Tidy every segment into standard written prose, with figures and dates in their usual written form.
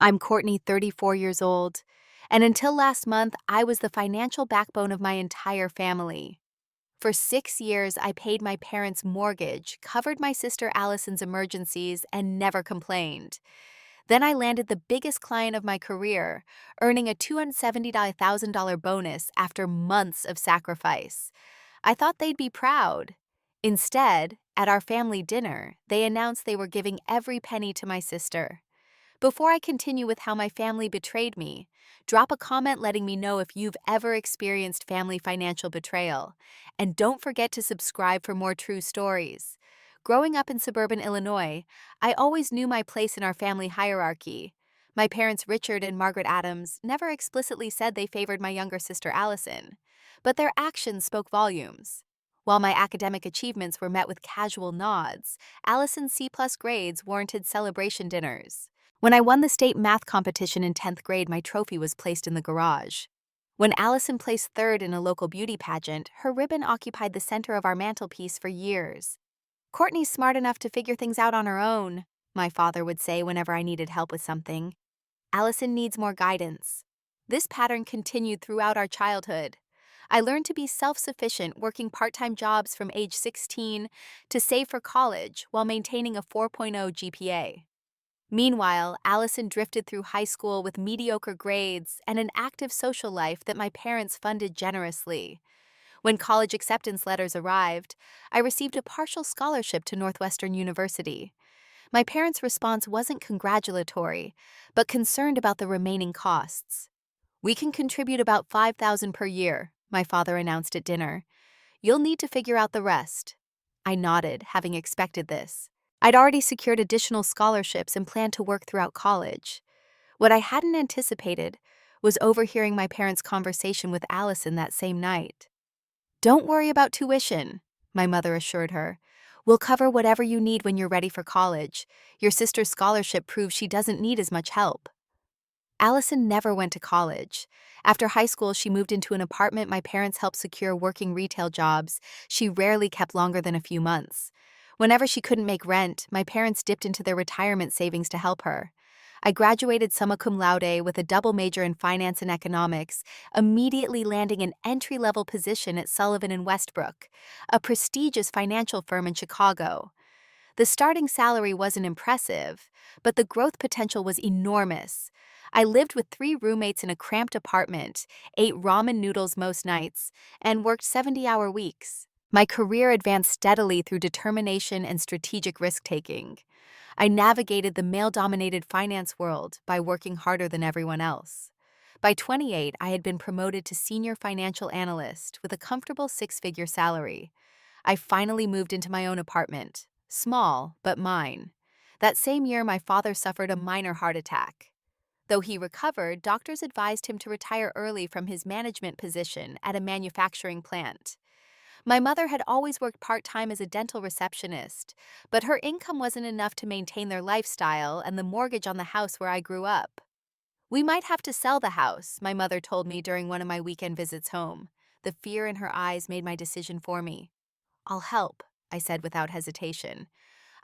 I'm Courtney, 34 years old, and until last month, I was the financial backbone of my entire family. For 6 years, I paid my parents' mortgage, covered my sister Allison's emergencies, and never complained. Then I landed the biggest client of my career, earning a $270,000 bonus after months of sacrifice. I thought they'd be proud. Instead, at our family dinner, they announced they were giving every penny to my sister. Before I continue with how my family betrayed me, drop a comment letting me know if you've ever experienced family financial betrayal. And don't forget to subscribe for more true stories. Growing up in suburban Illinois, I always knew my place in our family hierarchy. My parents, Richard and Margaret Adams, never explicitly said they favored my younger sister, Allison, but their actions spoke volumes. While my academic achievements were met with casual nods, Allison's C-plus grades warranted celebration dinners. When I won the state math competition in 10th grade, my trophy was placed in the garage. When Allison placed third in a local beauty pageant, her ribbon occupied the center of our mantelpiece for years. Courtney's smart enough to figure things out on her own, my father would say whenever I needed help with something. Allison needs more guidance. This pattern continued throughout our childhood. I learned to be self-sufficient, working part-time jobs from age 16 to save for college while maintaining a 4.0 GPA. Meanwhile, Allison drifted through high school with mediocre grades and an active social life that my parents funded generously. When college acceptance letters arrived, I received a partial scholarship to Northwestern University. My parents' response wasn't congratulatory, but concerned about the remaining costs. "We can contribute about $5,000 per year," my father announced at dinner. "You'll need to figure out the rest." I nodded, having expected this. I'd already secured additional scholarships and planned to work throughout college. What I hadn't anticipated was overhearing my parents' conversation with Allison that same night. "Don't worry about tuition," my mother assured her. "We'll cover whatever you need when you're ready for college. Your sister's scholarship proves she doesn't need as much help." Allison never went to college. After high school, she moved into an apartment my parents helped secure working retail jobs. She rarely kept longer than a few months. Whenever she couldn't make rent, my parents dipped into their retirement savings to help her. I graduated summa cum laude with a double major in finance and economics, immediately landing an entry-level position at Sullivan & Westbrook, a prestigious financial firm in Chicago. The starting salary wasn't impressive, but the growth potential was enormous. I lived with 3 roommates in a cramped apartment, ate ramen noodles most nights, and worked 70-hour weeks. My career advanced steadily through determination and strategic risk-taking. I navigated the male-dominated finance world by working harder than everyone else. By 28, I had been promoted to senior financial analyst with a comfortable 6-figure salary. I finally moved into my own apartment, small but mine. That same year, my father suffered a minor heart attack. Though he recovered, doctors advised him to retire early from his management position at a manufacturing plant. My mother had always worked part-time as a dental receptionist, but her income wasn't enough to maintain their lifestyle and the mortgage on the house where I grew up. "We might have to sell the house," my mother told me during one of my weekend visits home. The fear in her eyes made my decision for me. "I'll help," I said without hesitation.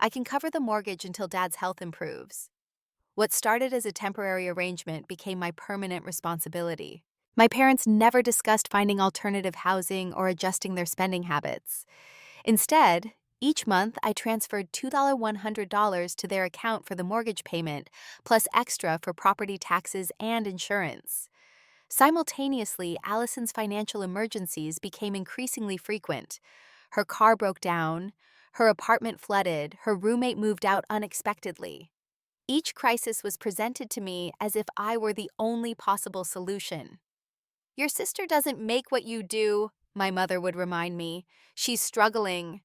"I can cover the mortgage until Dad's health improves." What started as a temporary arrangement became my permanent responsibility. My parents never discussed finding alternative housing or adjusting their spending habits. Instead, each month I transferred $2,100 to their account for the mortgage payment, plus extra for property taxes and insurance. Simultaneously, Allison's financial emergencies became increasingly frequent. Her car broke down, her apartment flooded, her roommate moved out unexpectedly. Each crisis was presented to me as if I were the only possible solution. "Your sister doesn't make what you do," my mother would remind me. "She's struggling."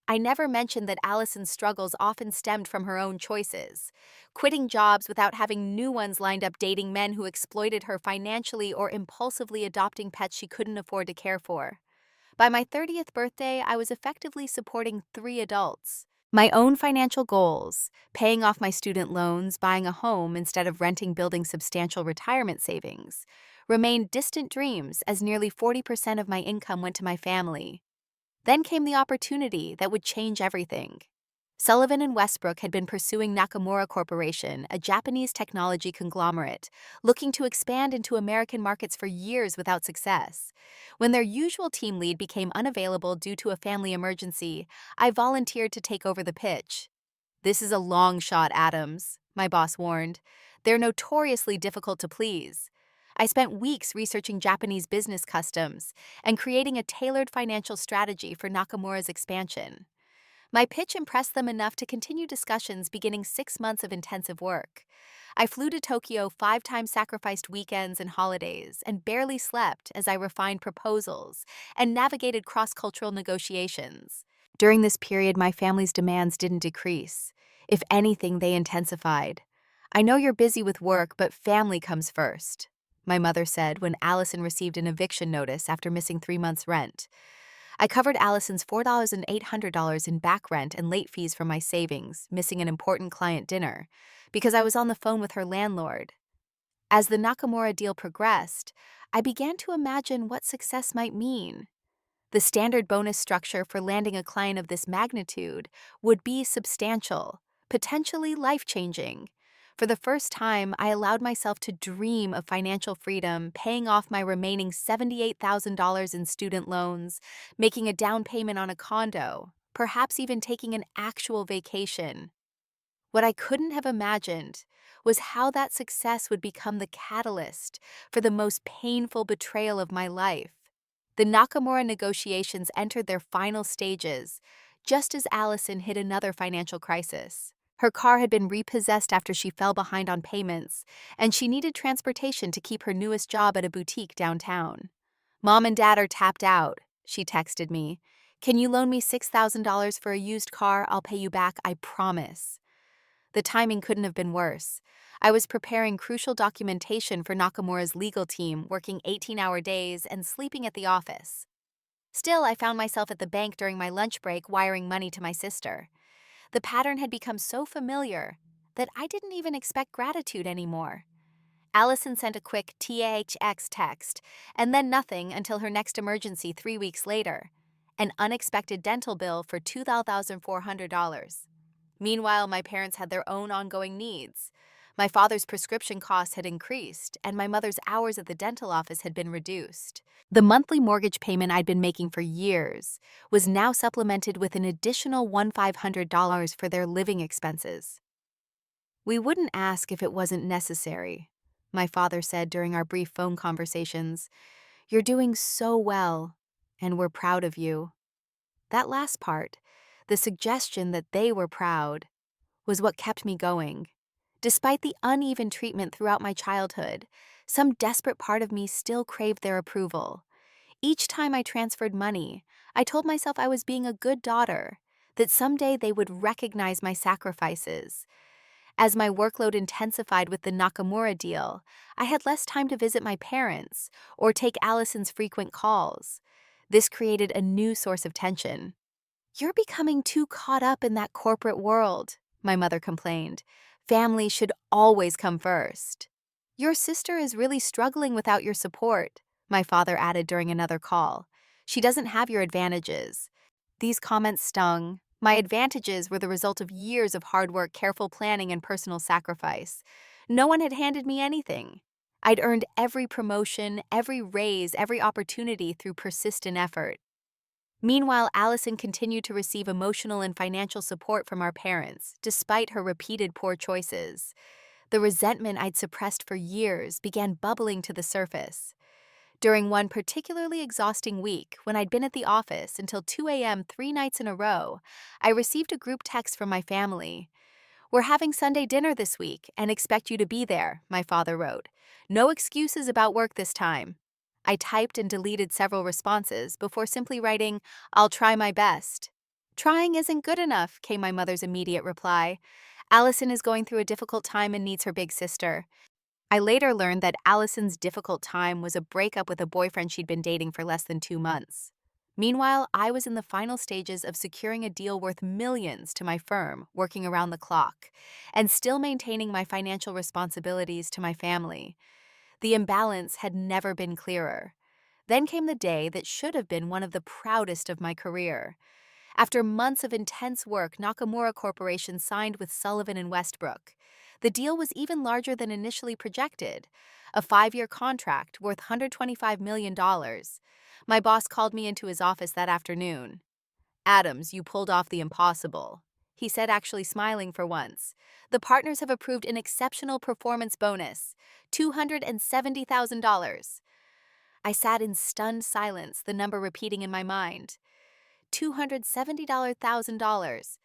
I never mentioned that Allison's struggles often stemmed from her own choices. Quitting jobs without having new ones lined up, dating men who exploited her financially, or impulsively adopting pets she couldn't afford to care for. By my 30th birthday, I was effectively supporting 3 adults. My own financial goals, paying off my student loans, buying a home instead of renting, building substantial retirement savings, remained distant dreams as nearly 40% of my income went to my family. Then came the opportunity that would change everything. Sullivan and Westbrook had been pursuing Nakamura Corporation, a Japanese technology conglomerate, looking to expand into American markets for years without success. When their usual team lead became unavailable due to a family emergency, I volunteered to take over the pitch. "This is a long shot, Adams," my boss warned. "They're notoriously difficult to please." I spent weeks researching Japanese business customs and creating a tailored financial strategy for Nakamura's expansion. My pitch impressed them enough to continue discussions beginning 6 months of intensive work. I flew to Tokyo 5 times, sacrificed weekends and holidays, and barely slept as I refined proposals and navigated cross-cultural negotiations. During this period, my family's demands didn't decrease. If anything, they intensified. "I know you're busy with work, but family comes first," my mother said when Allison received an eviction notice after missing 3 months' rent. I covered Allison's $4,800 in back rent and late fees from my savings, missing an important client dinner, because I was on the phone with her landlord. As the Nakamura deal progressed, I began to imagine what success might mean. The standard bonus structure for landing a client of this magnitude would be substantial, potentially life-changing. For the first time, I allowed myself to dream of financial freedom, paying off my remaining $78,000 in student loans, making a down payment on a condo, perhaps even taking an actual vacation. What I couldn't have imagined was how that success would become the catalyst for the most painful betrayal of my life. The Nakamura negotiations entered their final stages, just as Allison hit another financial crisis. Her car had been repossessed after she fell behind on payments, and she needed transportation to keep her newest job at a boutique downtown. "Mom and Dad are tapped out," she texted me. "Can you loan me $6,000 for a used car? I'll pay you back, I promise." The timing couldn't have been worse. I was preparing crucial documentation for Nakamura's legal team, working 18-hour days and sleeping at the office. Still, I found myself at the bank during my lunch break wiring money to my sister. The pattern had become so familiar that I didn't even expect gratitude anymore. Allison sent a quick THX text, and then nothing until her next emergency 3 weeks later, an unexpected dental bill for $2,400. Meanwhile, my parents had their own ongoing needs. My father's prescription costs had increased, and my mother's hours at the dental office had been reduced. The monthly mortgage payment I'd been making for years was now supplemented with an additional $1,500 for their living expenses. "We wouldn't ask if it wasn't necessary," my father said during our brief phone conversations. "You're doing so well, and we're proud of you." That last part, the suggestion that they were proud, was what kept me going. Despite the uneven treatment throughout my childhood, some desperate part of me still craved their approval. Each time I transferred money, I told myself I was being a good daughter, that someday they would recognize my sacrifices. As my workload intensified with the Nakamura deal, I had less time to visit my parents or take Allison's frequent calls. This created a new source of tension. "You're becoming too caught up in that corporate world," my mother complained. "Family should always come first." "Your sister is really struggling without your support," my father added during another call. "She doesn't have your advantages." These comments stung. My advantages were the result of years of hard work, careful planning, and personal sacrifice. No one had handed me anything. I'd earned every promotion, every raise, every opportunity through persistent effort. Meanwhile, Allison continued to receive emotional and financial support from our parents, despite her repeated poor choices. The resentment I'd suppressed for years began bubbling to the surface. During one particularly exhausting week, when I'd been at the office until 2 a.m. 3 nights in a row, I received a group text from my family. "We're having Sunday dinner this week and expect you to be there," my father wrote. "No excuses about work this time." I typed and deleted several responses before simply writing, "I'll try my best." "Trying isn't good enough," came my mother's immediate reply. "Allison is going through a difficult time and needs her big sister." I later learned that Allison's difficult time was a breakup with a boyfriend she'd been dating for less than 2 months. Meanwhile, I was in the final stages of securing a deal worth millions to my firm, working around the clock, and still maintaining my financial responsibilities to my family. The imbalance had never been clearer. Then came the day that should have been one of the proudest of my career. After months of intense work, Nakamura Corporation signed with Sullivan and Westbrook. The deal was even larger than initially projected, a 5-year contract worth $125 million. My boss called me into his office that afternoon. "Adams, you pulled off the impossible," he said, actually smiling for once. "The partners have approved an exceptional performance bonus, $270,000. I sat in stunned silence, the number repeating in my mind. $270,000.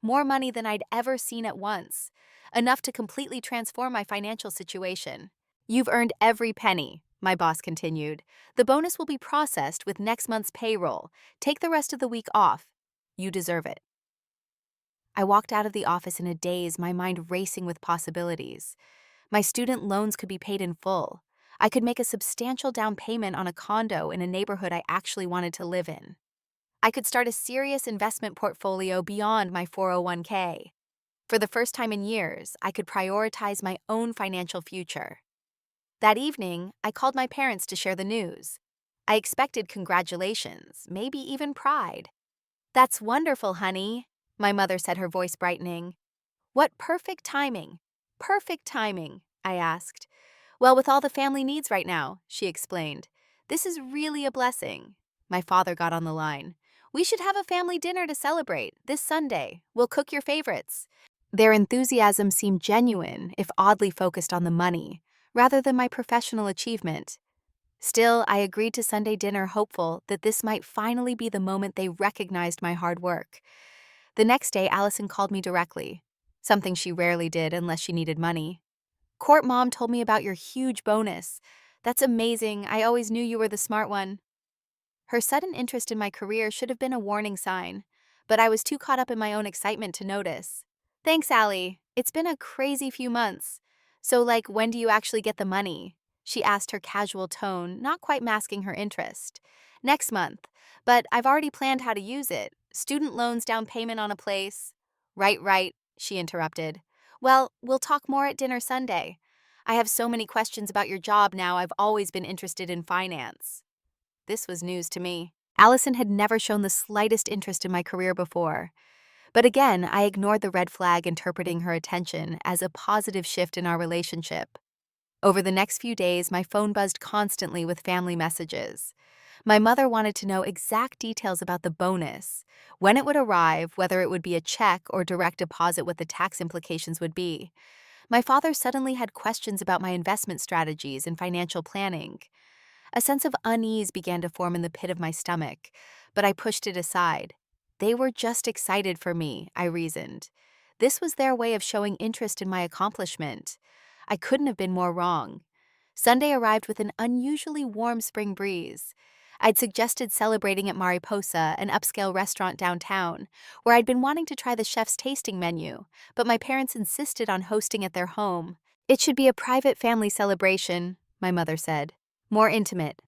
More money than I'd ever seen at once. Enough to completely transform my financial situation. "You've earned every penny," my boss continued. "The bonus will be processed with next month's payroll. Take the rest of the week off. You deserve it." I walked out of the office in a daze, my mind racing with possibilities. My student loans could be paid in full. I could make a substantial down payment on a condo in a neighborhood I actually wanted to live in. I could start a serious investment portfolio beyond my 401k. For the first time in years, I could prioritize my own financial future. That evening, I called my parents to share the news. I expected congratulations, maybe even pride. "That's wonderful, honey," my mother said, her voice brightening. "What perfect timing." "Perfect timing?" I asked. "Well, with all the family needs right now," she explained. "This is really a blessing." My father got on the line. "We should have a family dinner to celebrate this Sunday. We'll cook your favorites." Their enthusiasm seemed genuine, if oddly focused on the money, rather than my professional achievement. Still, I agreed to Sunday dinner, hopeful that this might finally be the moment they recognized my hard work. The next day, Allison called me directly, something she rarely did unless she needed money. "Court Mom told me about your huge bonus. That's amazing. I always knew you were the smart one." Her sudden interest in my career should have been a warning sign, but I was too caught up in my own excitement to notice. "Thanks, Allie. It's been a crazy few months. So, when do you actually get the money?" She asked, her casual tone not quite masking her interest. "Next month, but I've already planned how to use it. Student loans, down payment on a place." Right, she interrupted. "Well, we'll talk more at dinner Sunday. I have so many questions about your job now. I've always been interested in finance." This was news to me. Allison had never shown the slightest interest in my career before. But again, I ignored the red flag, interpreting her attention as a positive shift in our relationship. Over the next few days, my phone buzzed constantly with family messages. My mother wanted to know exact details about the bonus, when it would arrive, whether it would be a check or direct deposit, what the tax implications would be. My father suddenly had questions about my investment strategies and financial planning. A sense of unease began to form in the pit of my stomach, but I pushed it aside. They were just excited for me, I reasoned. This was their way of showing interest in my accomplishment. I couldn't have been more wrong. Sunday arrived with an unusually warm spring breeze. I'd suggested celebrating at Mariposa, an upscale restaurant downtown, where I'd been wanting to try the chef's tasting menu, but my parents insisted on hosting at their home. "It should be a private family celebration," my mother said. "More intimate."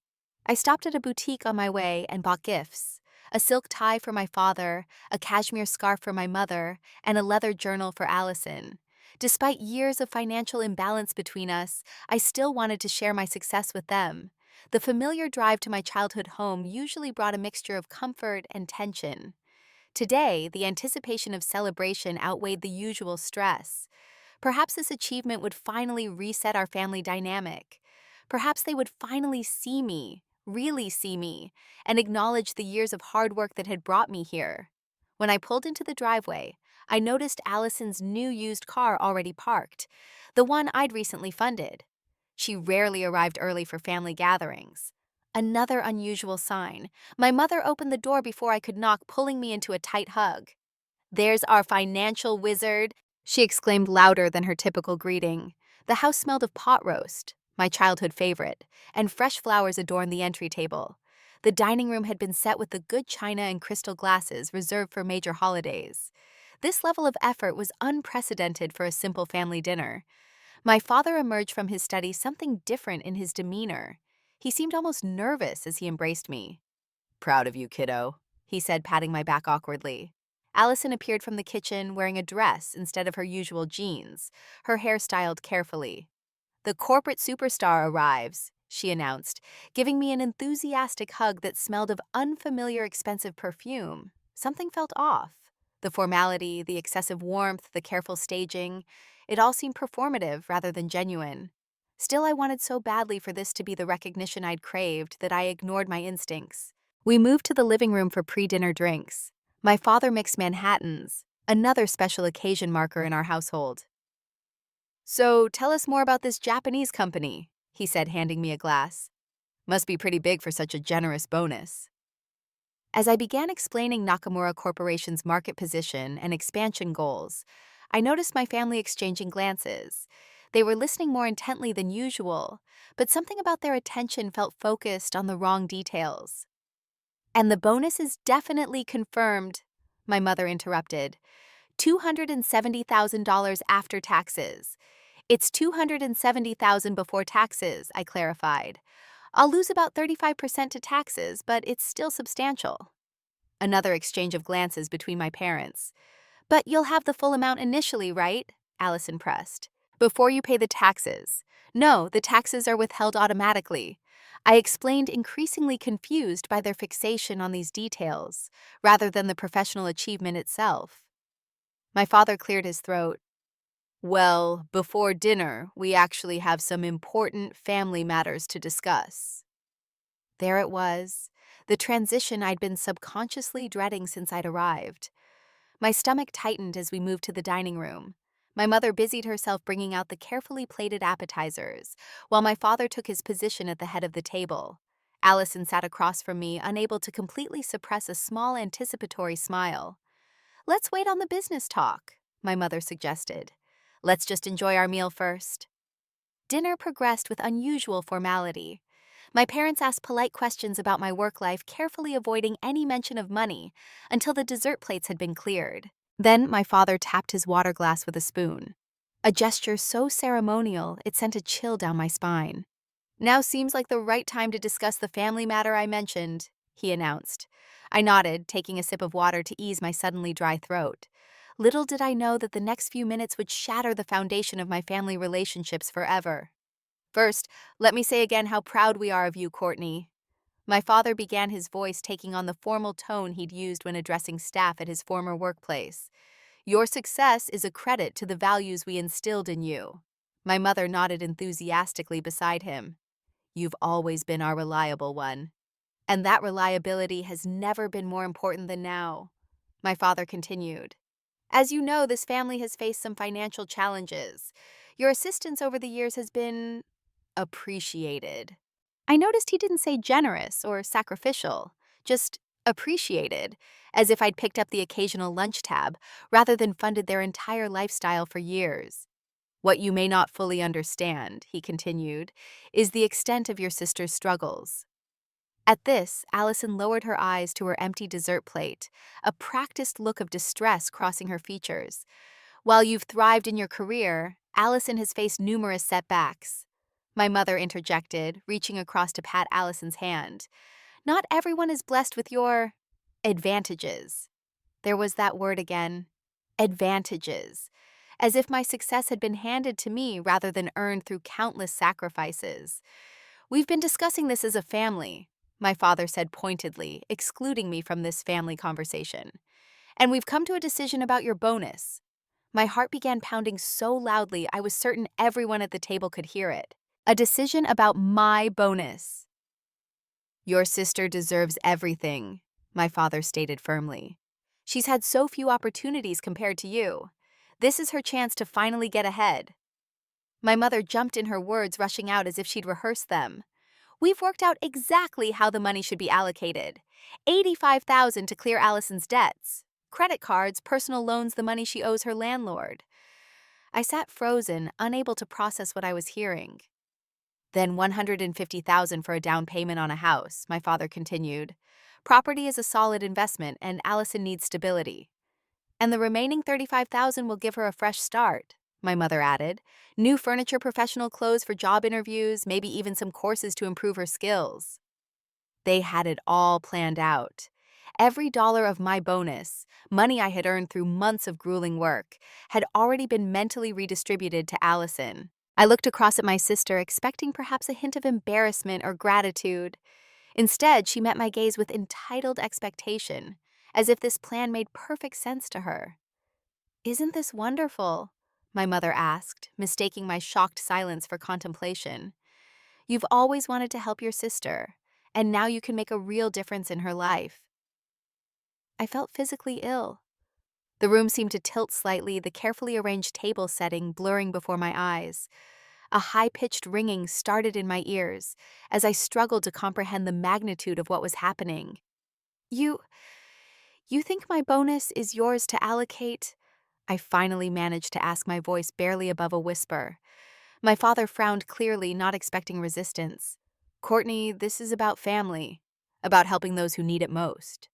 I stopped at a boutique on my way and bought gifts: a silk tie for my father, a cashmere scarf for my mother, and a leather journal for Allison. Despite years of financial imbalance between us, I still wanted to share my success with them. The familiar drive to my childhood home usually brought a mixture of comfort and tension. Today, the anticipation of celebration outweighed the usual stress. Perhaps this achievement would finally reset our family dynamic. Perhaps they would finally see me, really see me, and acknowledge the years of hard work that had brought me here. When I pulled into the driveway, I noticed Allison's new used car already parked, the one I'd recently funded. She rarely arrived early for family gatherings. Another unusual sign. My mother opened the door before I could knock, pulling me into a tight hug. "There's our financial wizard," she exclaimed louder than her typical greeting. The house smelled of pot roast, my childhood favorite, and fresh flowers adorned the entry table. The dining room had been set with the good china and crystal glasses reserved for major holidays. This level of effort was unprecedented for a simple family dinner. My father emerged from his study, something different in his demeanor. He seemed almost nervous as he embraced me. "Proud of you, kiddo," he said, patting my back awkwardly. Allison appeared from the kitchen wearing a dress instead of her usual jeans, her hair styled carefully. "The corporate superstar arrives," she announced, giving me an enthusiastic hug that smelled of unfamiliar expensive perfume. Something felt off. The formality, the excessive warmth, the careful staging, it all seemed performative rather than genuine. Still, I wanted so badly for this to be the recognition I'd craved that I ignored my instincts. We moved to the living room for pre-dinner drinks. My father mixed Manhattans, another special occasion marker in our household. "So, tell us more about this Japanese company," he said, handing me a glass. "Must be pretty big for such a generous bonus." As I began explaining Nakamura Corporation's market position and expansion goals, I noticed my family exchanging glances. They were listening more intently than usual, but something about their attention felt focused on the wrong details. "And the bonus is definitely confirmed," my mother interrupted. $270,000 after taxes. "It's $270,000 before taxes," I clarified. "I'll lose about 35% to taxes, but it's still substantial." Another exchange of glances between my parents. "But you'll have the full amount initially, right?" Allison pressed. "Before you pay the taxes." "No, the taxes are withheld automatically." I explained, increasingly confused by their fixation on these details, rather than the professional achievement itself. My father cleared his throat. "Well, before dinner, we actually have some important family matters to discuss." There it was, the transition I'd been subconsciously dreading since I'd arrived. My stomach tightened as we moved to the dining room. My mother busied herself bringing out the carefully plated appetizers, while my father took his position at the head of the table. Allison sat across from me, unable to completely suppress a small anticipatory smile. "Let's wait on the business talk," my mother suggested. "Let's just enjoy our meal first." Dinner progressed with unusual formality. My parents asked polite questions about my work life, carefully avoiding any mention of money until the dessert plates had been cleared. Then my father tapped his water glass with a spoon, a gesture so ceremonial it sent a chill down my spine. "Now seems like the right time to discuss the family matter I mentioned," he announced. I nodded, taking a sip of water to ease my suddenly dry throat. Little did I know that the next few minutes would shatter the foundation of my family relationships forever. "First, let me say again how proud we are of you, Courtney." My father began, his voice taking on the formal tone he'd used when addressing staff at his former workplace. "Your success is a credit to the values we instilled in you." My mother nodded enthusiastically beside him. "You've always been our reliable one. And that reliability has never been more important than now," my father continued. "As you know, this family has faced some financial challenges. Your assistance over the years has been appreciated." I noticed he didn't say generous or sacrificial, just appreciated, as if I'd picked up the occasional lunch tab rather than funded their entire lifestyle for years. "What you may not fully understand," he continued, "is the extent of your sister's struggles." At this, Allison lowered her eyes to her empty dessert plate, a practiced look of distress crossing her features. "While you've thrived in your career, Allison has faced numerous setbacks." My mother interjected, reaching across to pat Allison's hand. "Not everyone is blessed with your advantages." There was that word again. Advantages. As if my success had been handed to me rather than earned through countless sacrifices. "We've been discussing this as a family," my father said pointedly, excluding me from this family conversation. "And we've come to a decision about your bonus." My heart began pounding so loudly I was certain everyone at the table could hear it. "A decision about my bonus." "Your sister deserves everything," my father stated firmly. "She's had so few opportunities compared to you. This is her chance to finally get ahead." My mother jumped in, her words rushing out as if she'd rehearsed them. "We've worked out exactly how the money should be allocated. $85,000 to clear Allison's debts. Credit cards, personal loans, the money she owes her landlord." I sat frozen, unable to process what I was hearing. "Then $150,000 for a down payment on a house," my father continued. "Property is a solid investment and Allison needs stability." "And the remaining $35,000 will give her a fresh start," my mother added. "New furniture, professional clothes for job interviews, maybe even some courses to improve her skills." They had it all planned out. Every dollar of my bonus, money I had earned through months of grueling work, had already been mentally redistributed to Allison. I looked across at my sister, expecting perhaps a hint of embarrassment or gratitude. Instead, she met my gaze with entitled expectation, as if this plan made perfect sense to her. "Isn't this wonderful?" my mother asked, mistaking my shocked silence for contemplation. "You've always wanted to help your sister, and now you can make a real difference in her life." I felt physically ill. The room seemed to tilt slightly, the carefully arranged table setting blurring before my eyes. A high-pitched ringing started in my ears as I struggled to comprehend the magnitude of what was happening. You, you think my bonus is yours to allocate?" I finally managed to ask, my voice barely above a whisper. My father frowned clearly, not expecting resistance. "Courtney, this is about family, about helping those who need it most."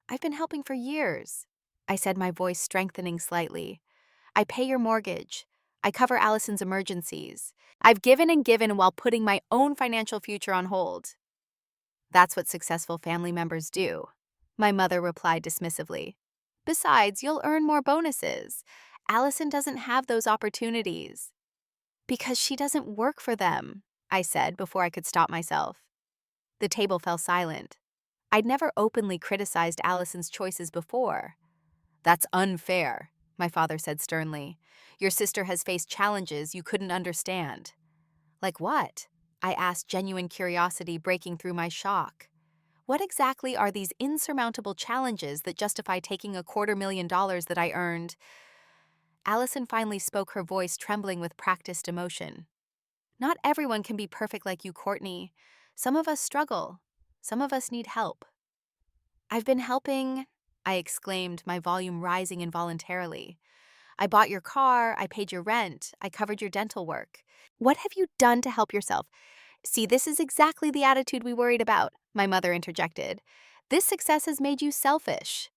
"I've been helping for years," I said, my voice strengthening slightly. "I pay your mortgage. I cover Allison's emergencies. I've given and given while putting my own financial future on hold." "That's what successful family members do," my mother replied dismissively. "Besides, you'll earn more bonuses. Allison doesn't have those opportunities." "Because she doesn't work for them," I said before I could stop myself. The table fell silent. I'd never openly criticized Allison's choices before. "That's unfair," my father said sternly. "Your sister has faced challenges you couldn't understand." "Like what?" I asked, genuine curiosity breaking through my shock. "What exactly are these insurmountable challenges that justify taking $250,000 that I earned?" Allison finally spoke, her voice trembling with practiced emotion. "Not everyone can be perfect like you, Courtney. Some of us struggle. Some of us need help." "I've been helping," I exclaimed, my volume rising involuntarily. "I bought your car, I paid your rent, I covered your dental work. What have you done to help yourself?" "See, this is exactly the attitude we worried about," my mother interjected. "This success has made you selfish."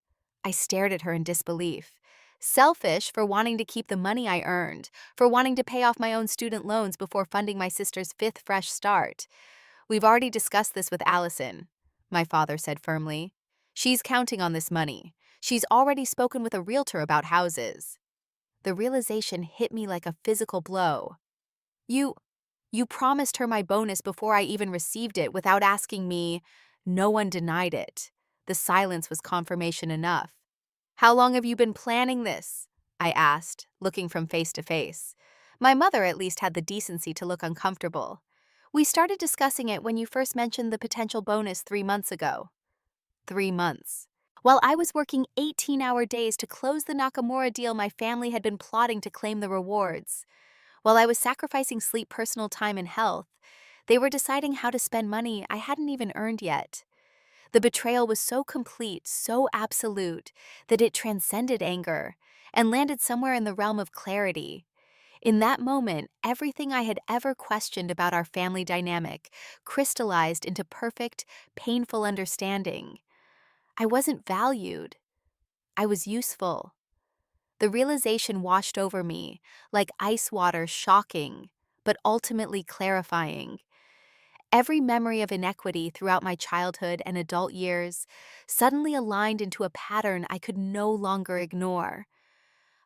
I stared at her in disbelief. Selfish for wanting to keep the money I earned, for wanting to pay off my own student loans before funding my sister's fifth fresh start. "We've already discussed this with Allison," my father said firmly. "She's counting on this money. She's already spoken with a realtor about houses." The realization hit me like a physical blow. You You promised her my bonus before I even received it without asking me." No one denied it. The silence was confirmation enough. "How long have you been planning this?" I asked, looking from face to face. My mother at least had the decency to look uncomfortable. "We started discussing it when you first mentioned the potential bonus 3 months ago." 3 months. While I was working 18-hour days to close the Nakamura deal, my family had been plotting to claim the rewards. While I was sacrificing sleep, personal time, and health, they were deciding how to spend money I hadn't even earned yet. The betrayal was so complete, so absolute, that it transcended anger and landed somewhere in the realm of clarity. In that moment, everything I had ever questioned about our family dynamic crystallized into perfect, painful understanding. I wasn't valued. I was useful. The realization washed over me, like ice water, shocking, but ultimately clarifying. Every memory of inequity throughout my childhood and adult years suddenly aligned into a pattern I could no longer ignore.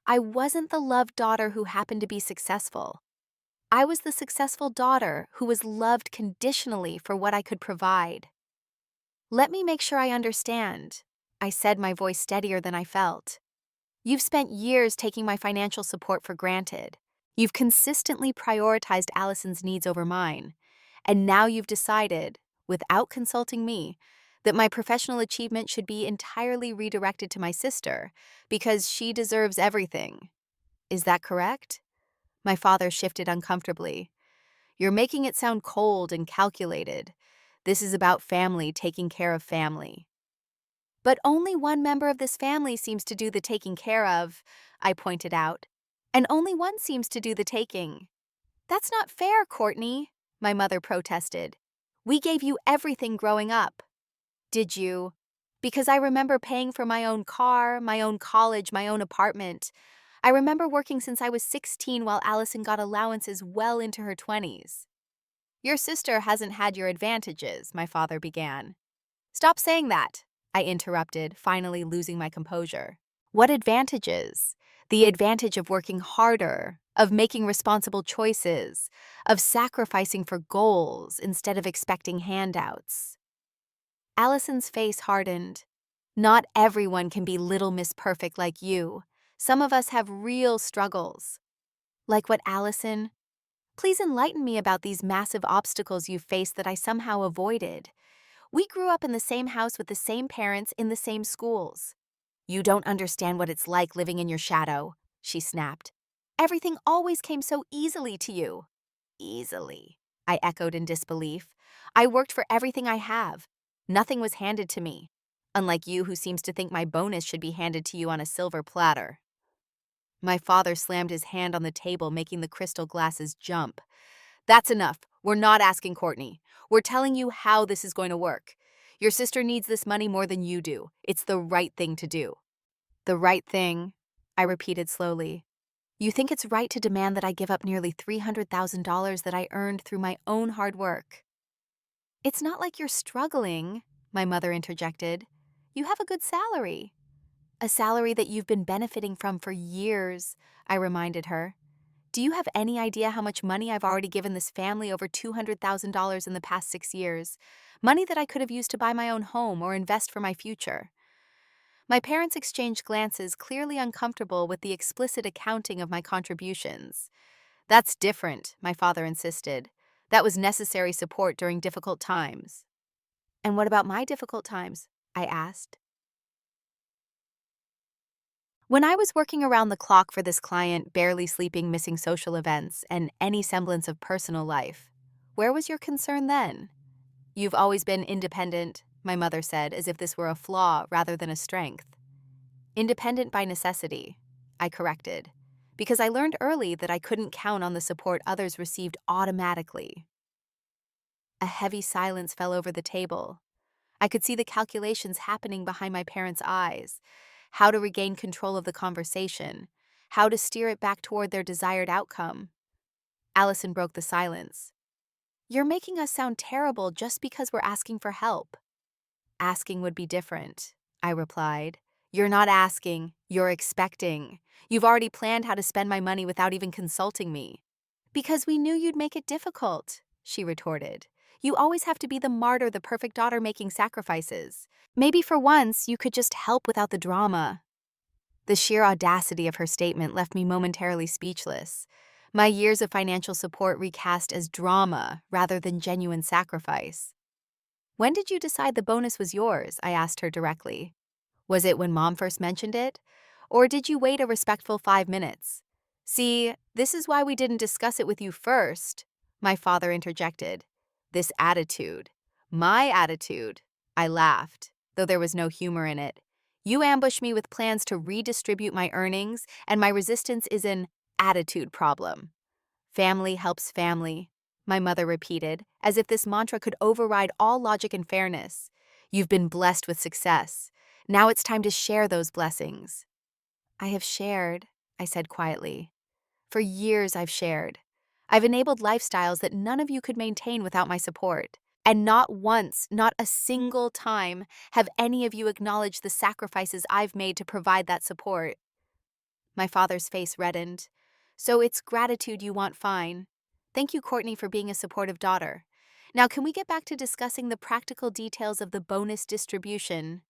I wasn't the loved daughter who happened to be successful. I was the successful daughter who was loved conditionally for what I could provide. "Let me make sure I understand," I said, my voice steadier than I felt. "You've spent years taking my financial support for granted. You've consistently prioritized Allison's needs over mine. And now you've decided, without consulting me, that my professional achievement should be entirely redirected to my sister because she deserves everything. Is that correct?" My father shifted uncomfortably. "You're making it sound cold and calculated. This is about family taking care of family." "But only one member of this family seems to do the taking care of," I pointed out. "And only one seems to do the taking." "That's not fair, Courtney," my mother protested. "We gave you everything growing up." "Did you?" "Because I remember paying for my own car, my own college, my own apartment. I remember working since I was 16 while Allison got allowances well into her 20s. "Your sister hasn't had your advantages," my father began. "Stop saying that," I interrupted, finally losing my composure. "What advantages?" "The advantage of working harder, of making responsible choices, of sacrificing for goals instead of expecting handouts." Allison's face hardened. Not everyone can be Little Miss Perfect like you. Some of us have real struggles. Like what, Allison? Please enlighten me about these massive obstacles you faced that I somehow avoided. We grew up in the same house with the same parents in the same schools. You don't understand what it's like living in your shadow, she snapped. Everything always came so easily to you. Easily, I echoed in disbelief. I worked for everything I have. Nothing was handed to me. Unlike you, who seems to think my bonus should be handed to you on a silver platter. My father slammed his hand on the table, making the crystal glasses jump. That's enough. We're not asking Courtney. We're telling you how this is going to work. Your sister needs this money more than you do. It's the right thing to do. The right thing, I repeated slowly. You think it's right to demand that I give up nearly $300,000 that I earned through my own hard work? It's not like you're struggling, my mother interjected. You have a good salary. A salary that you've been benefiting from for years, I reminded her. Do you have any idea how much money I've already given this family? Over $200,000 in the past 6 years. Money that I could have used to buy my own home or invest for my future. My parents exchanged glances, clearly uncomfortable with the explicit accounting of my contributions. That's different, my father insisted. That was necessary support during difficult times. And what about my difficult times? I asked. When I was working around the clock for this client, barely sleeping, missing social events, and any semblance of personal life, where was your concern then? You've always been independent, my mother said, as if this were a flaw rather than a strength. Independent by necessity, I corrected, because I learned early that I couldn't count on the support others received automatically. A heavy silence fell over the table. I could see the calculations happening behind my parents' eyes. How to regain control of the conversation, how to steer it back toward their desired outcome. Allison broke the silence. You're making us sound terrible just because we're asking for help. Asking would be different, I replied. You're not asking, you're expecting. You've already planned how to spend my money without even consulting me. Because we knew you'd make it difficult, she retorted. You always have to be the martyr, the perfect daughter making sacrifices. Maybe for once you could just help without the drama. The sheer audacity of her statement left me momentarily speechless. My years of financial support recast as drama rather than genuine sacrifice. When did you decide the bonus was yours? I asked her directly. Was it when Mom first mentioned it? Or did you wait a respectful 5 minutes? See, this is why we didn't discuss it with you first, my father interjected. This attitude. My attitude. I laughed, though there was no humor in it. You ambush me with plans to redistribute my earnings, and my resistance is an attitude problem. Family helps family, my mother repeated, as if this mantra could override all logic and fairness. You've been blessed with success. Now it's time to share those blessings. I have shared, I said quietly. For years I've shared. I've enabled lifestyles that none of you could maintain without my support. And not once, not a single time, have any of you acknowledged the sacrifices I've made to provide that support. My father's face reddened. So it's gratitude you want, fine. Thank you, Courtney, for being a supportive daughter. Now can we get back to discussing the practical details of the bonus distribution?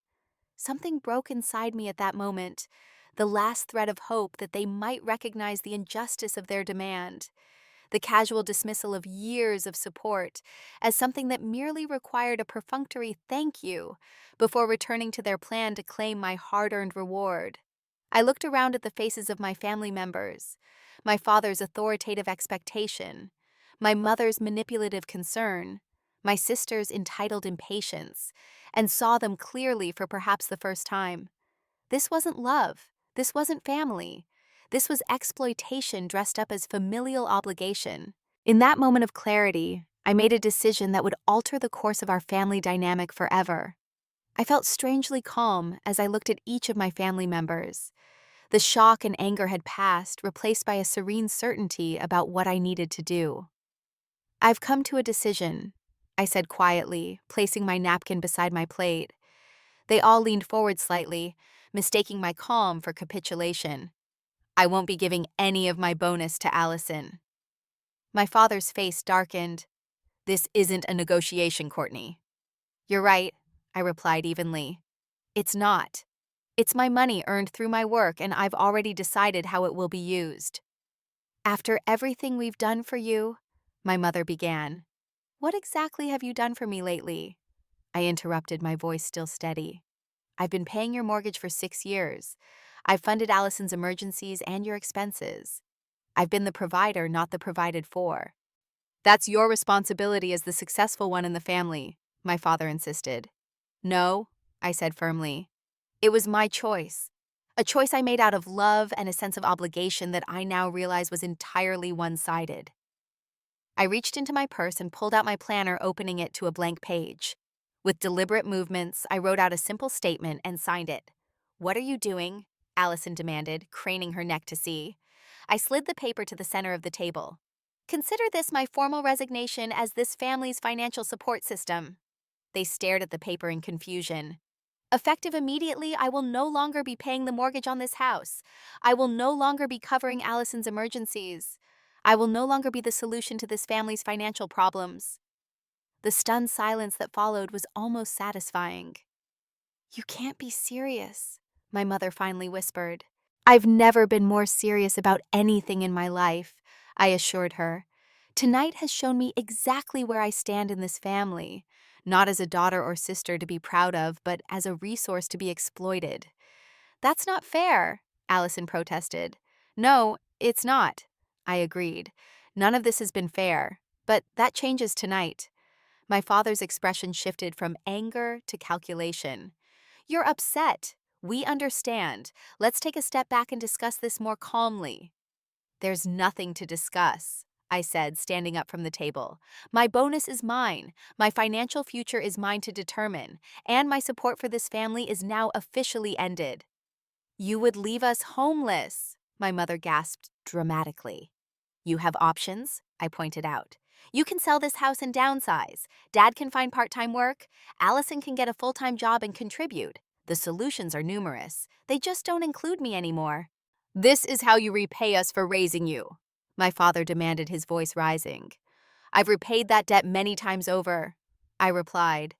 Something broke inside me at that moment, the last thread of hope that they might recognize the injustice of their demand. The casual dismissal of years of support as something that merely required a perfunctory thank you before returning to their plan to claim my hard-earned reward. I looked around at the faces of my family members, my father's authoritative expectation, my mother's manipulative concern, my sister's entitled impatience, and saw them clearly for perhaps the first time. This wasn't love. This wasn't family. This was exploitation dressed up as familial obligation. In that moment of clarity, I made a decision that would alter the course of our family dynamic forever. I felt strangely calm as I looked at each of my family members. The shock and anger had passed, replaced by a serene certainty about what I needed to do. I've come to a decision, I said quietly, placing my napkin beside my plate. They all leaned forward slightly, mistaking my calm for capitulation. I won't be giving any of my bonus to Allison. My father's face darkened. This isn't a negotiation, Courtney. You're right, I replied evenly. It's not. It's my money earned through my work, and I've already decided how it will be used. After everything we've done for you, my mother began. What exactly have you done for me lately? I interrupted, my voice still steady. I've been paying your mortgage for 6 years. I've funded Allison's emergencies and your expenses. I've been the provider, not the provided for. That's your responsibility as the successful one in the family, my father insisted. No, I said firmly. It was my choice. A choice I made out of love and a sense of obligation that I now realize was entirely one-sided. I reached into my purse and pulled out my planner, opening it to a blank page. With deliberate movements, I wrote out a simple statement and signed it. What are you doing? Allison demanded, craning her neck to see. I slid the paper to the center of the table. Consider this my formal resignation as this family's financial support system. They stared at the paper in confusion. Effective immediately, I will no longer be paying the mortgage on this house. I will no longer be covering Allison's emergencies. I will no longer be the solution to this family's financial problems. The stunned silence that followed was almost satisfying. You can't be serious, my mother finally whispered. I've never been more serious about anything in my life, I assured her. Tonight has shown me exactly where I stand in this family, not as a daughter or sister to be proud of, but as a resource to be exploited. That's not fair, Allison protested. No, it's not, I agreed. None of this has been fair, but that changes tonight. My father's expression shifted from anger to calculation. You're upset. We understand. Let's take a step back and discuss this more calmly. There's nothing to discuss, I said, standing up from the table. My bonus is mine. My financial future is mine to determine, and my support for this family is now officially ended. You would leave us homeless, my mother gasped dramatically. You have options, I pointed out. You can sell this house and downsize. Dad can find part-time work. Allison can get a full-time job and contribute. The solutions are numerous. They just don't include me anymore. This is how you repay us for raising you, my father demanded, his voice rising. I've repaid that debt many times over, I replied.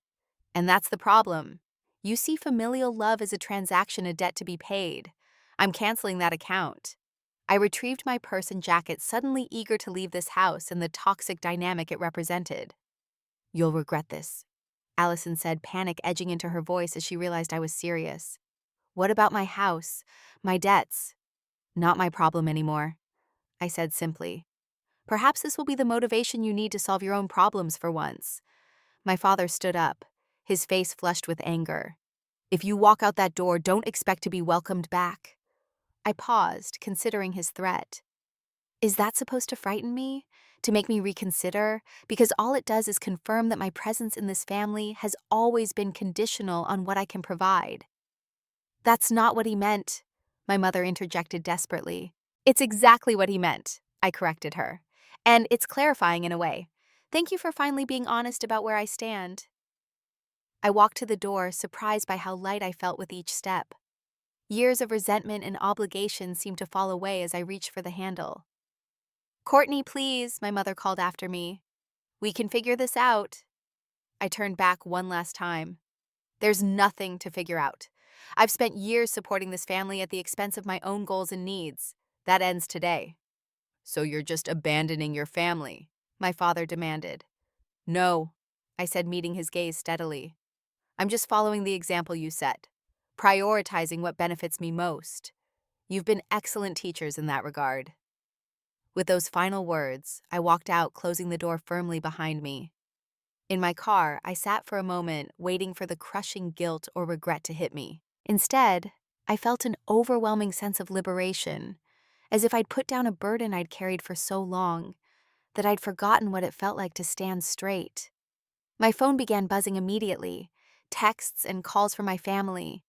And that's the problem. You see familial love as a transaction, a debt to be paid. I'm canceling that account. I retrieved my purse and jacket, suddenly eager to leave this house and the toxic dynamic it represented. You'll regret this, Allison said, panic edging into her voice as she realized I was serious. What about my house, my debts? Not my problem anymore, I said simply. Perhaps this will be the motivation you need to solve your own problems for once. My father stood up, his face flushed with anger. If you walk out that door, don't expect to be welcomed back. I paused, considering his threat. Is that supposed to frighten me? To make me reconsider? Because all it does is confirm that my presence in this family has always been conditional on what I can provide. That's not what he meant, my mother interjected desperately. It's exactly what he meant, I corrected her. And it's clarifying in a way. Thank you for finally being honest about where I stand. I walked to the door, surprised by how light I felt with each step. Years of resentment and obligation seemed to fall away as I reached for the handle. Courtney, please, my mother called after me. We can figure this out. I turned back one last time. There's nothing to figure out. I've spent years supporting this family at the expense of my own goals and needs. That ends today. So you're just abandoning your family? My father demanded. No, I said, meeting his gaze steadily. I'm just following the example you set, prioritizing what benefits me most. You've been excellent teachers in that regard. With those final words, I walked out, closing the door firmly behind me. In my car, I sat for a moment, waiting for the crushing guilt or regret to hit me. Instead, I felt an overwhelming sense of liberation, as if I'd put down a burden I'd carried for so long, that I'd forgotten what it felt like to stand straight. My phone began buzzing immediately, texts and calls from my family.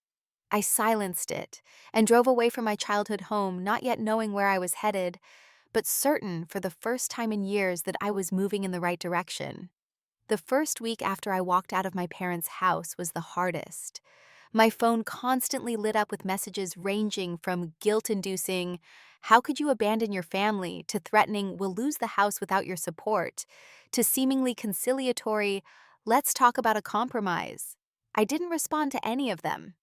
I silenced it and drove away from my childhood home, not yet knowing where I was headed, but certain for the first time in years that I was moving in the right direction. The first week after I walked out of my parents' house was the hardest. My phone constantly lit up with messages ranging from guilt-inducing, "How could you abandon your family?" to threatening, "We'll lose the house without your support," to seemingly conciliatory, "Let's talk about a compromise." I didn't respond to any of them.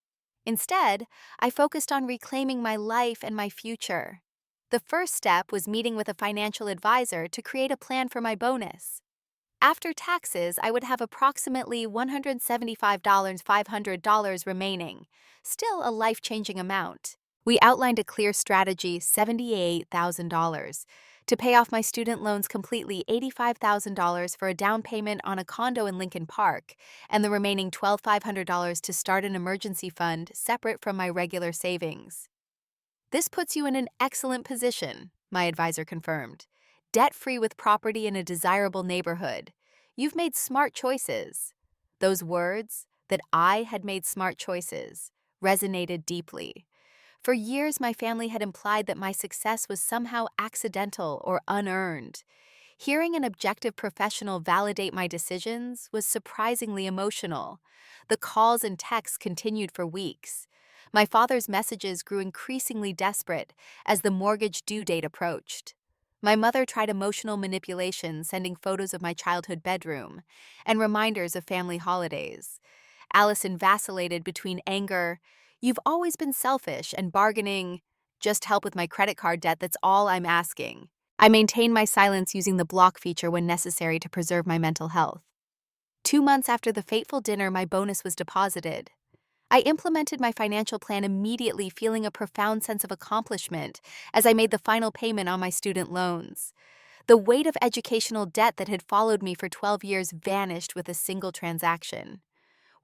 Instead, I focused on reclaiming my life and my future. The first step was meeting with a financial advisor to create a plan for my bonus. After taxes, I would have approximately $175,500 remaining, still a life changing amount. We outlined a clear strategy, $78,000, to pay off my student loans completely, $85,000 for a down payment on a condo in Lincoln Park, and the remaining $12,500 to start an emergency fund separate from my regular savings. This puts you in an excellent position, my advisor confirmed. Debt-free with property in a desirable neighborhood. You've made smart choices. Those words, that I had made smart choices, resonated deeply. For years, my family had implied that my success was somehow accidental or unearned. Hearing an objective professional validate my decisions was surprisingly emotional. The calls and texts continued for weeks. My father's messages grew increasingly desperate as the mortgage due date approached. My mother tried emotional manipulation, sending photos of my childhood bedroom and reminders of family holidays. Allison vacillated between anger, "You've always been selfish," and bargaining, "Just help with my credit card debt, that's all I'm asking." I maintained my silence using the block feature when necessary to preserve my mental health. 2 months after the fateful dinner, my bonus was deposited. I implemented my financial plan immediately, feeling a profound sense of accomplishment as I made the final payment on my student loans. The weight of educational debt that had followed me for 12 years vanished with a single transaction.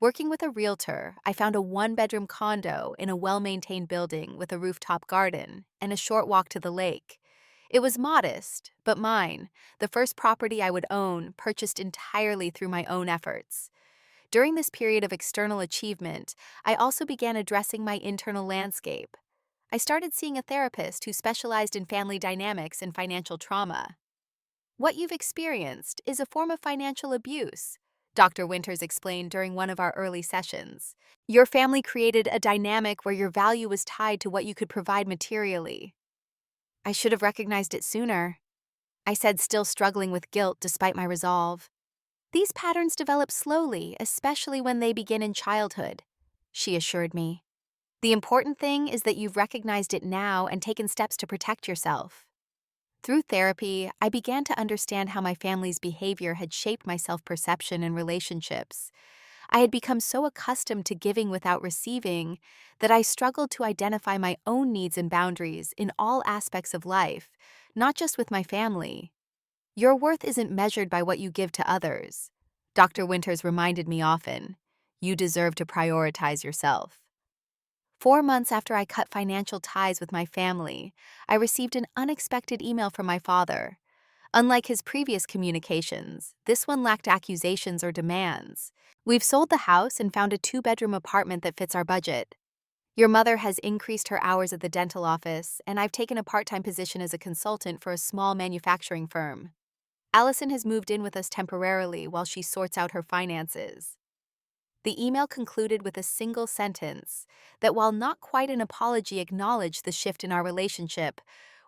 Working with a realtor, I found a one-bedroom condo in a well-maintained building with a rooftop garden and a short walk to the lake. It was modest, but mine, the first property I would own, purchased entirely through my own efforts. During this period of external achievement, I also began addressing my internal landscape. I started seeing a therapist who specialized in family dynamics and financial trauma. What you've experienced is a form of financial abuse, Dr. Winters explained during one of our early sessions. Your family created a dynamic where your value was tied to what you could provide materially. I should have recognized it sooner, I said, still struggling with guilt despite my resolve. These patterns develop slowly, especially when they begin in childhood, she assured me. The important thing is that you've recognized it now and taken steps to protect yourself. Through therapy, I began to understand how my family's behavior had shaped my self-perception and relationships. I had become so accustomed to giving without receiving that I struggled to identify my own needs and boundaries in all aspects of life, not just with my family. Your worth isn't measured by what you give to others, Dr. Winters reminded me often. You deserve to prioritize yourself. 4 months after I cut financial ties with my family, I received an unexpected email from my father. Unlike his previous communications, this one lacked accusations or demands. We've sold the house and found a 2-bedroom apartment that fits our budget. Your mother has increased her hours at the dental office, and I've taken a part-time position as a consultant for a small manufacturing firm. Allison has moved in with us temporarily while she sorts out her finances. The email concluded with a single sentence that, while not quite an apology, acknowledged the shift in our relationship.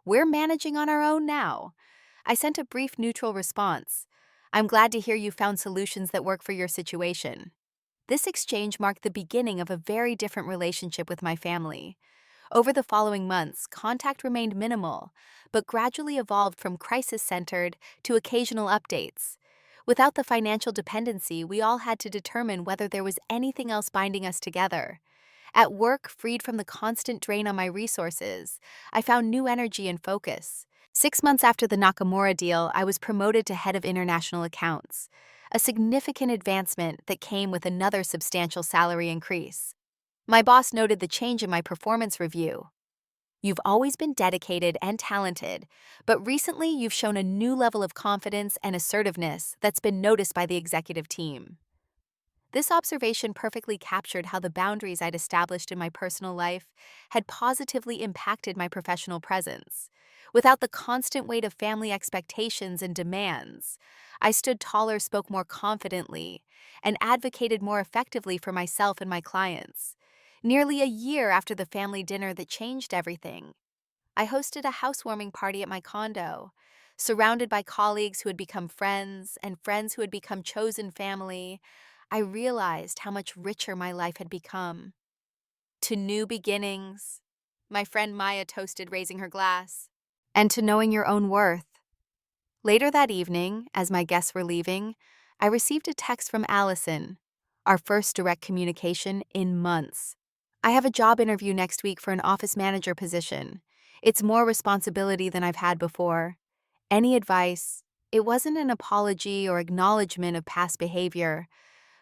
We're managing on our own now. I sent a brief neutral response. I'm glad to hear you found solutions that work for your situation. This exchange marked the beginning of a very different relationship with my family. Over the following months, contact remained minimal, but gradually evolved from crisis-centered to occasional updates. Without the financial dependency, we all had to determine whether there was anything else binding us together. At work, freed from the constant drain on my resources, I found new energy and focus. 6 months after the Nakamura deal, I was promoted to head of international accounts, a significant advancement that came with another substantial salary increase. My boss noted the change in my performance review. You've always been dedicated and talented, but recently you've shown a new level of confidence and assertiveness that's been noticed by the executive team. This observation perfectly captured how the boundaries I'd established in my personal life had positively impacted my professional presence. Without the constant weight of family expectations and demands, I stood taller, spoke more confidently, and advocated more effectively for myself and my clients. Nearly a year after the family dinner that changed everything, I hosted a housewarming party at my condo, surrounded by colleagues who had become friends and friends who had become chosen family. I realized how much richer my life had become. to new beginnings. My friend Maya toasted, raising her glass. And to knowing your own worth. Later that evening, as my guests were leaving, I received a text from Allison, our first direct communication in months. I have a job interview next week for an office manager position. It's more responsibility than I've had before. Any advice? It wasn't an apology or acknowledgement of past behavior,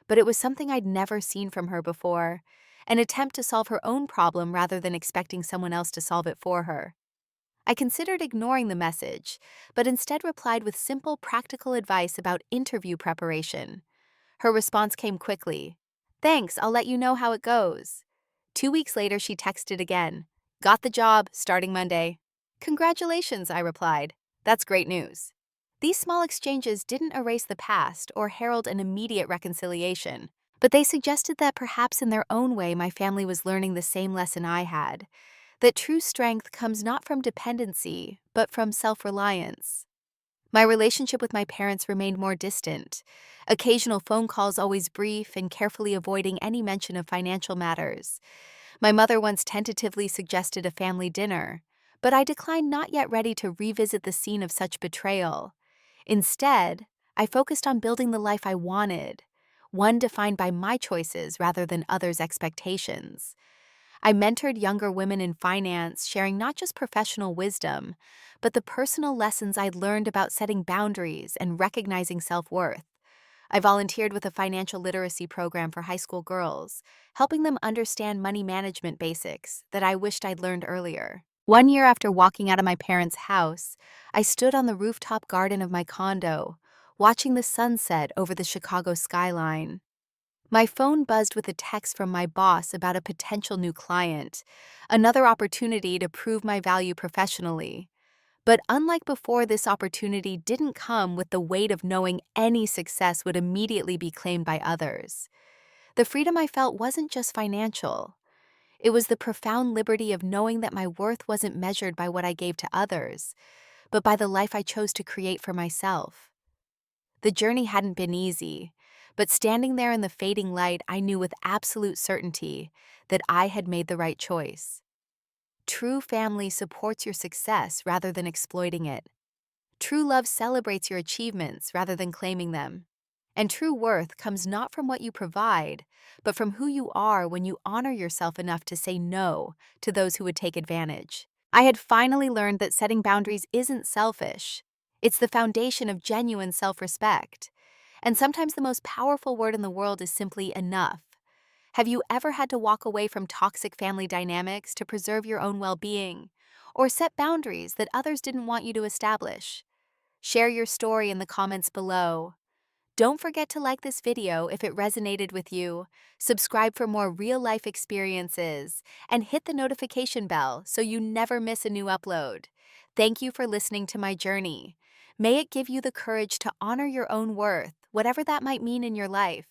but it was something I'd never seen from her before, an attempt to solve her own problem rather than expecting someone else to solve it for her. I considered ignoring the message, but instead replied with simple, practical advice about interview preparation. Her response came quickly. "Thanks, I'll let you know how it goes." 2 weeks later, she texted again. "Got the job, starting Monday." "Congratulations," I replied. "That's great news." These small exchanges didn't erase the past or herald an immediate reconciliation, but they suggested that perhaps in their own way my family was learning the same lesson I had, that true strength comes not from dependency, but from self-reliance. My relationship with my parents remained more distant, occasional phone calls always brief and carefully avoiding any mention of financial matters. My mother once tentatively suggested a family dinner, but I declined, not yet ready to revisit the scene of such betrayal. Instead, I focused on building the life I wanted, one defined by my choices rather than others' expectations. I mentored younger women in finance, sharing not just professional wisdom, but the personal lessons I'd learned about setting boundaries and recognizing self-worth. I volunteered with a financial literacy program for high school girls, helping them understand money management basics that I wished I'd learned earlier. One year after walking out of my parents' house, I stood on the rooftop garden of my condo, watching the sunset over the Chicago skyline. My phone buzzed with a text from my boss about a potential new client, another opportunity to prove my value professionally. But unlike before, this opportunity didn't come with the weight of knowing any success would immediately be claimed by others. The freedom I felt wasn't just financial. It was the profound liberty of knowing that my worth wasn't measured by what I gave to others, but by the life I chose to create for myself. The journey hadn't been easy, but standing there in the fading light, I knew with absolute certainty that I had made the right choice. True family supports your success rather than exploiting it. True love celebrates your achievements rather than claiming them. And true worth comes not from what you provide, but from who you are when you honor yourself enough to say no to those who would take advantage. I had finally learned that setting boundaries isn't selfish. It's the foundation of genuine self-respect. And sometimes the most powerful word in the world is simply enough. Have you ever had to walk away from toxic family dynamics to preserve your own well-being, or set boundaries that others didn't want you to establish? Share your story in the comments below. Don't forget to like this video if it resonated with you, subscribe for more real-life experiences, and hit the notification bell so you never miss a new upload. Thank you for listening to my journey. May it give you the courage to honor your own worth, whatever that might mean in your life.